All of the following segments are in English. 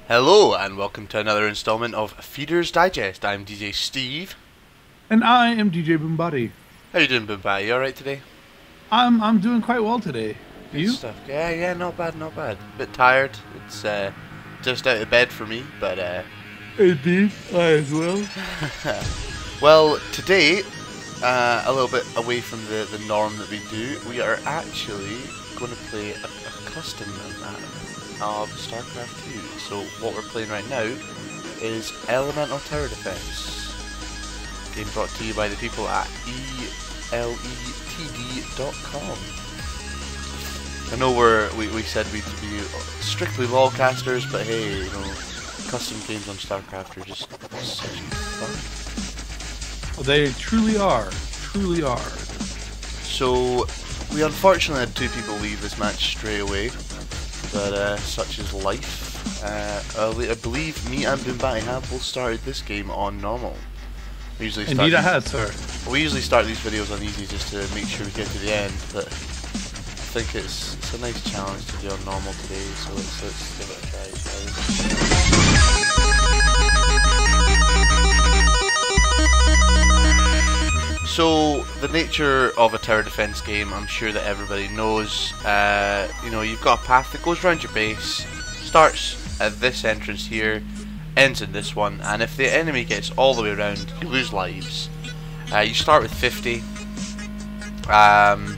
Hello and welcome to another installment of Feeder's Digest. I'm DJ Steve. And I am DJ Boombati. How you doing, Boombati? You alright today? I'm doing quite well today. Good You? stuff. Yeah, not bad, not bad. Bit tired. It's just out of bed for me, but Indeed, I as well. well, today, a little bit away from the norm that we do, we are actually going to play a custom of Starcraft 2. So what we're playing right now is Elemental Tower Defense. Game brought to you by the people at eletd.com. I know we said we'd be strictly lawcasters, but hey, you know, custom games on Starcraft are just such fun. Well, they truly are. Truly are. So we unfortunately had two people leave this match straight away, but such is life. I believe me and Boombati have both started this game on normal. We usually Indeed, I have, sir. We usually start these videos on easy just to make sure we get to the end, but I think it's a nice challenge to do on normal today, so let's give it a try, shall we? So the nature of a tower defense game, I'm sure that everybody knows. You know, you've got a path that goes around your base, starts at this entrance here, ends in this one, and if the enemy gets all the way around, you lose lives. You start with 50, and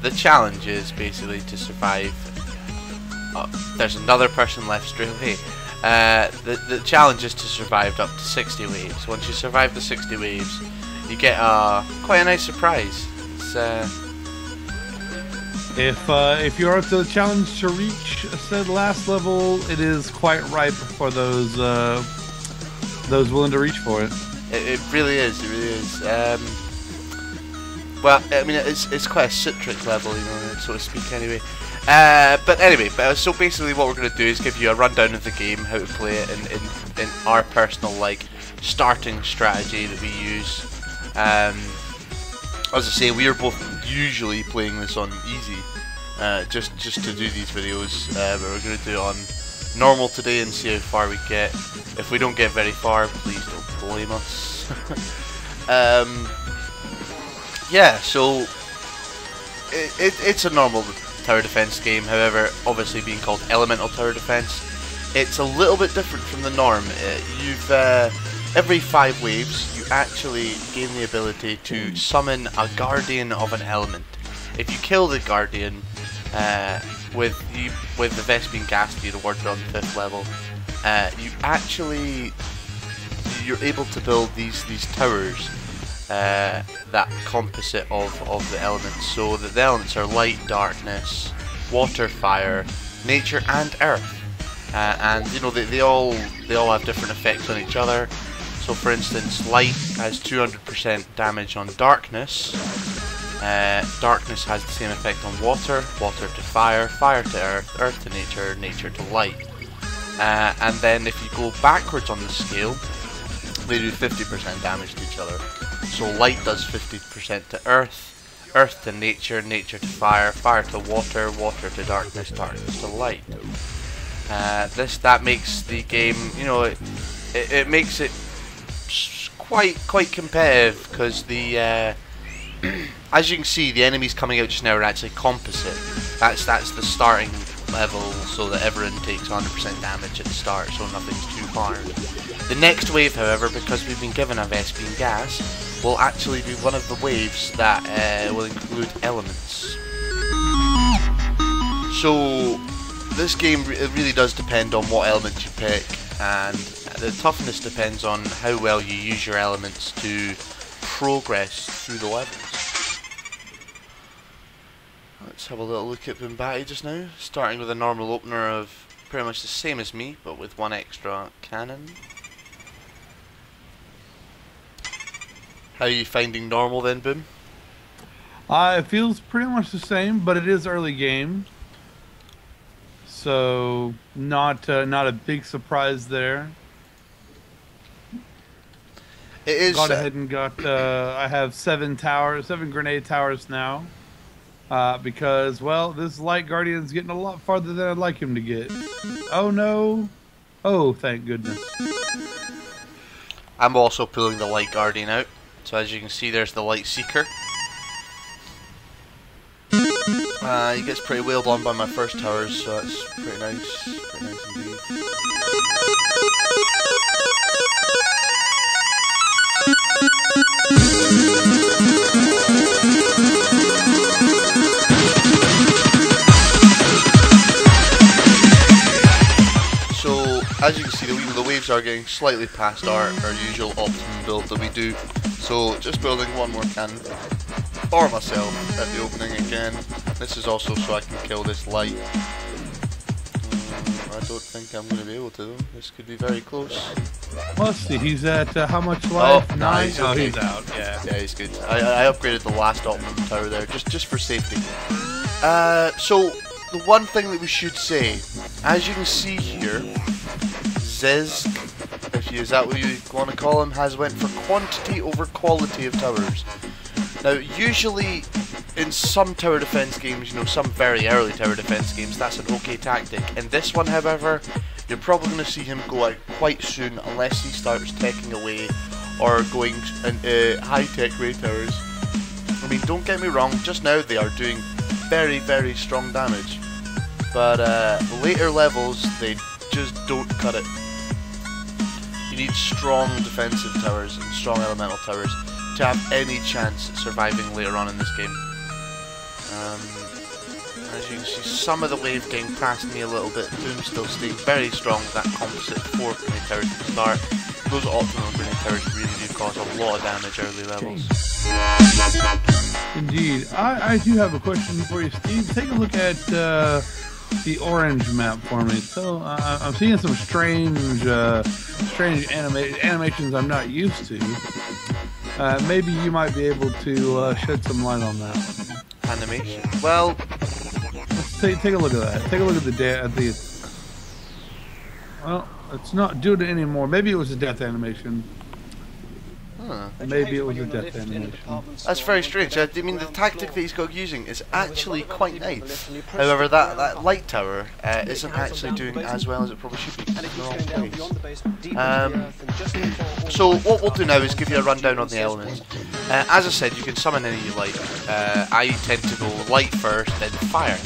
the challenge is basically to survive. There's another person left straight away. The challenge is to survive up to 60 waves. Once you survive the 60 waves, you get quite a nice surprise. If you're up to the challenge to reach said last level, it is quite ripe for those willing to reach for it. It really is. It really is. Well, I mean, it's quite a citric level, you know, so to speak. Anyway, but anyway, so basically, what we're going to do is give you a rundown of the game, how to play it, in our personal starting strategy that we use. As I say, we are both usually playing this on easy, just to do these videos, but we're going to do it on normal today and see how far we get. If we don't get very far, please don't blame us. Yeah, so it's a normal tower defense game. However, obviously being called Elemental Tower Defense, it's a little bit different from the norm. Every 5 waves, you actually gain the ability to summon a guardian of an element. If you kill the guardian with the Vespene Ghastly awarded on 5th level, you're able to build these towers that composite of the elements, so that the elements are light, darkness, water, fire, nature, and earth. And you know they all have different effects on each other. So for instance, light has 200% damage on darkness. Darkness has the same effect on water, water to fire, fire to earth, earth to nature, nature to light. And then if you go backwards on the scale, they do 50% damage to each other. So light does 50% to earth, earth to nature, nature to fire, fire to water, water to darkness, darkness to light. That makes the game, you know, it makes it quite competitive, because the as you can see, the enemies coming out just now are actually composite. That's the starting level, so that everyone takes 100% damage at the start, so nothing's too hard. The next wave, however, because we've been given a Vespene gas, will actually be one of the waves that will include elements. So this game, it really does depend on what elements you pick, and the toughness depends on how well you use your elements to progress through the levels. Let's have a little look at Boombati just now, starting with a normal opener of pretty much the same as me, but with one extra cannon. How are you finding normal then, Boom? It feels pretty much the same, but it is early game, so not a big surprise there. It is. Gone ahead and got. I have 7 grenade towers now. Because, well, this Light Guardian's getting a lot farther than I'd like him to get. Oh no! Oh, thank goodness. I'm also pulling the Light Guardian out. So as you can see, there's the Light Seeker. He gets pretty wailed on by my first towers, so that's pretty nice. Pretty nice indeed. So, as you can see, the waves are getting slightly past our usual optimum build that we do. So, just building one more cannon for myself at the opening again. This is also so I can kill this light. I don't think I'm going to be able to though. This could be very close. Well, let's see. He's at how much life? Oh, 9? nice. Oh, Okay. he's out. Yeah. Yeah, he's good. I upgraded the last optimum tower there, just for safety. So, the one thing that we should say, as you can see here, Ziz, is that what you want to call him, has went for quantity over quality of towers. Now, usually, in some tower defense games, you know, some very early tower defense games, that's an okay tactic. In this one, however, you're probably going to see him go out quite soon unless he starts taking away or going high-tech ray towers. I mean, don't get me wrong, just now they are doing very, very strong damage. But later levels, they just don't cut it. You need strong defensive towers and strong elemental towers to have any chance at surviving later on in this game. As you can see, some of the wave getting past me a little bit. Boom still staying very strong with that composite 4 grenade towers at the start. Those optimal grenade towers really do cause a lot of damage early levels. Indeed. I do have a question for you, Steve. Take a look at the orange map for me. So I'm seeing some strange animations I'm not used to. Maybe you might be able to shed some light on that. Animation. Well, Take a look at that. Take a look at the well, it's not doing it anymore. Maybe it was a death animation. huh. Maybe it was a death animation. That's very strange. I mean, the tactic that he's got using is actually quite nice. However, that light tower isn't actually doing as well as it probably should be. It's in the wrong place. So what we'll do now is give you a rundown on the elements. As I said, you can summon any you like. I tend to go light first, then fire.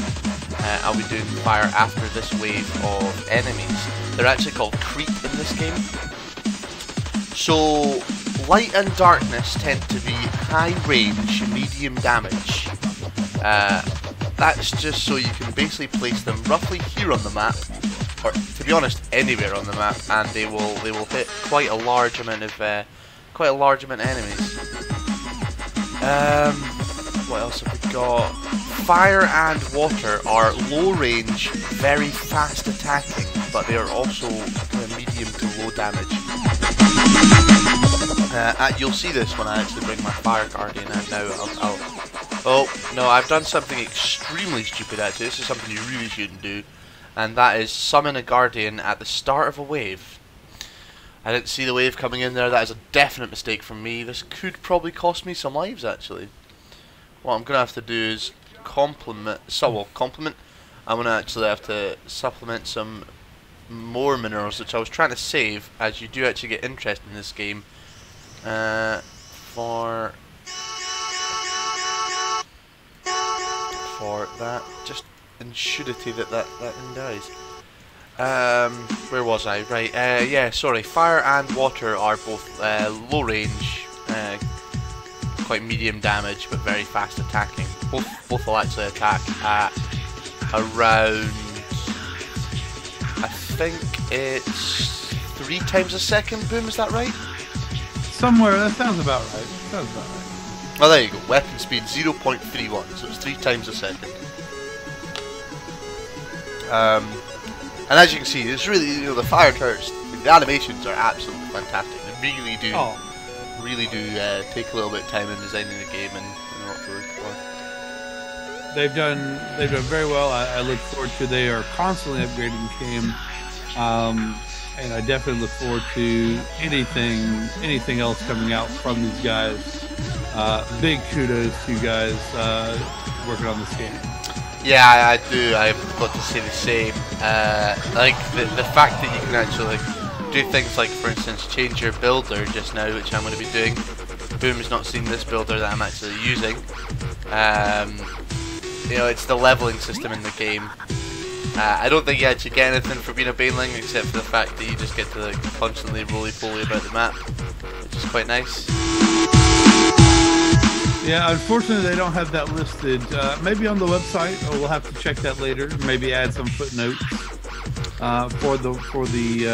I'll be doing fire after this wave of enemies. They're actually called creep in this game. So, light and darkness tend to be high range, medium damage. That's just so you can basically place them roughly here on the map, or to be honest, anywhere on the map, and they will hit quite a large amount of enemies. What else have we got? Fire and water are low range, very fast attacking, but they are also medium to low damage. You'll see this when I actually bring my Fire Guardian out now. Oh, no, I've done something extremely stupid actually. This is something you really shouldn't do. And that is summon a Guardian at the start of a wave. I didn't see the wave coming in there. That is a definite mistake from me. This could probably cost me some lives actually. What I'm going to have to do is complement. I'm going to actually have to supplement some more minerals, which I was trying to save, as you do actually get interest in this game. For that, just ensurety that thing dies. Where was I? Right, yeah, sorry. Fire and water are both low range, quite medium damage, but very fast attacking. Both will actually attack at around, I think it's 3 times a second. Boom, is that right? Somewhere, that sounds about right. Oh, there you go. Weapon speed 0.31, so it's 3 times a second. And as you can see, it's really, you know, the fire turrets, the animations are absolutely fantastic. They really do take a little bit of time in designing the game and what to look for. They've done very well. I look forward to. They are constantly upgrading the game, and I definitely look forward to anything else coming out from these guys. Big kudos to you guys working on this game. Yeah, I do. I've got to say the same. Like the fact that you can actually do things like, for instance, change your builder just now, which I'm going to be doing. Boom's not seen this builder that I'm actually using. You know, it's the leveling system in the game. I don't think you actually get anything for being a baneling except for the fact that you just get to like, constantly roly-poly about the map, which is quite nice. Yeah, unfortunately they don't have that listed. Maybe on the website, or we'll have to check that later. Maybe add some footnotes for the.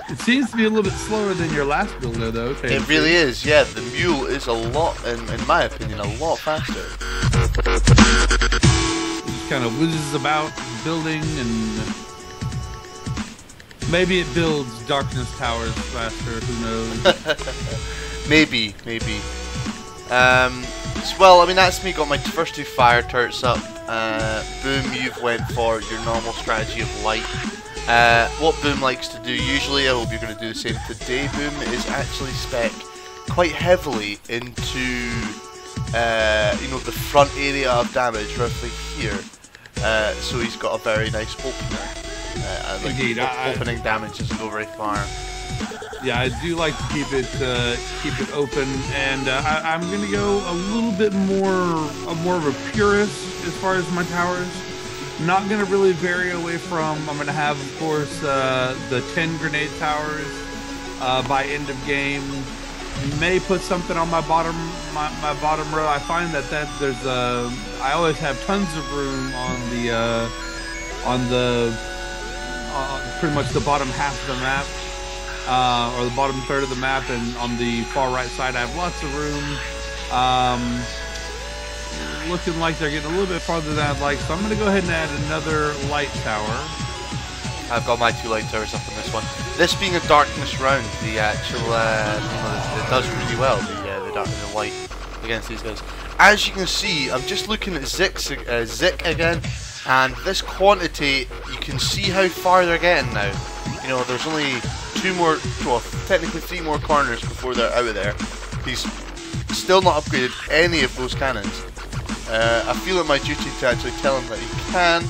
It seems to be a little bit slower than your last builder, though. It really is. Yeah, the mule is a lot, in my opinion, a lot faster. It just kind of whizzes about building, and maybe it builds darkness towers faster. Who knows? Maybe. Well, I mean, that's me. Got my first 2 fire turrets up. Boom, you've went for your normal strategy of light. What Boom likes to do usually, I hope you're going to do the same today, Boom, is actually spec quite heavily into, you know, the front area of damage, roughly here. So he's got a very nice opener. Like Indeed, opening damage doesn't go very far. Yeah, I do like to keep it open, and I'm gonna go a little bit more of a purist as far as my towers. Not gonna really vary away from. I'm gonna have, of course, the 10 grenade towers by end of game. May put something on my bottom row. I find that there's I always have tons of room on the pretty much the bottom half of the map. Or the bottom third of the map, and on the far right side I have lots of room. Looking like they're getting a little bit farther than I'd like, so I'm going to go ahead and add another light tower. I've got my 2 light towers up on this one. This being a darkness round, the actual, it does really well, the light against these guys. As you can see, I'm just looking at Zik again, and this quantity, you can see how far they're getting now. You know, there's only 2 more, well, technically 3 more corners before they're out of there. He's still not upgraded any of those cannons. I feel it my duty to actually tell him that he can,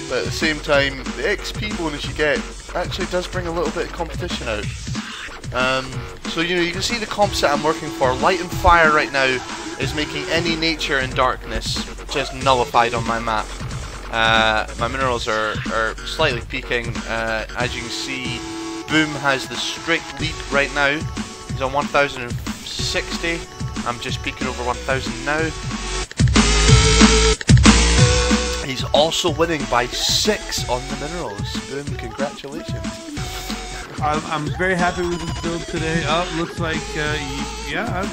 but at the same time, the XP bonus you get actually does bring a little bit of competition out. So, you know, you can see the comp set I'm working for. Light and fire right now is making any nature and darkness just nullified on my map. My minerals are slightly peaking. As you can see, Boom has the strict lead right now. He's on 1060. I'm just peaking over 1000 now. He's also winning by 6 on the minerals. Boom, congratulations. I'm very happy with this build today. Looks like, yeah,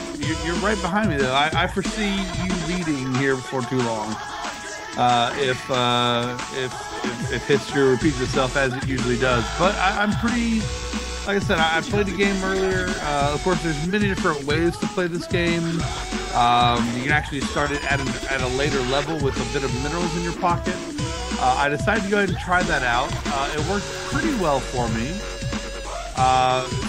you're right behind me though. I foresee you leading here before too long. If history repeats itself as it usually does. But I'm pretty, like I said, I played the game earlier. Of course, there's many different ways to play this game. You can actually start it at a later level with a bit of minerals in your pocket. I decided to go ahead and try that out. It worked pretty well for me.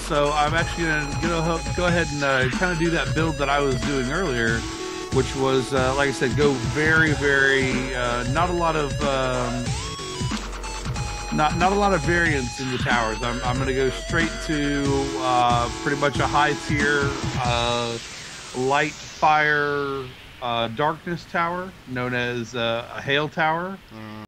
So I'm actually going to go ahead and kind of do that build that I was doing earlier, which was, like I said, go very, very, not a lot of variance in the towers. I'm going to go straight to pretty much a high tier light fire darkness tower known as a hail tower.